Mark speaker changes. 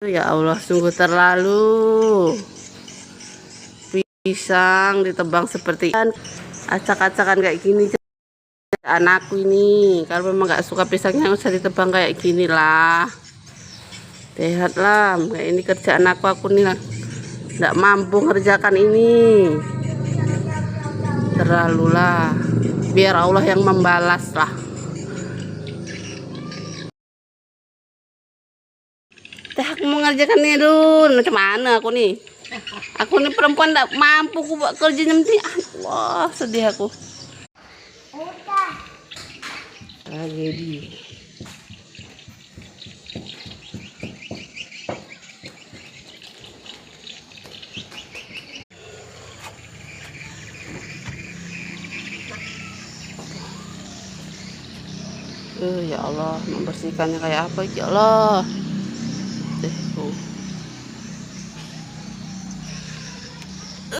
Speaker 1: Ya Allah, sungguh terlalu. Pisang ditebang seperti acak-acakan kayak gini. Anakku ini, kalau memang nggak suka pisangnya, usah ditebang kayak gini lah. Sehat lah, kayak ini kerjaan aku nih lah. Nggak mampu ngerjakan ini. Terlalu lah. Biar Allah yang membalas lah. Aku mau ngerjakannya dulu. Macam mana aku nih? Aku nih perempuan nggak mampu aku buat kerjanya penting. Allah, sedih aku. Tragedi. Ya Allah, membersihkannya kayak apa ya Allah.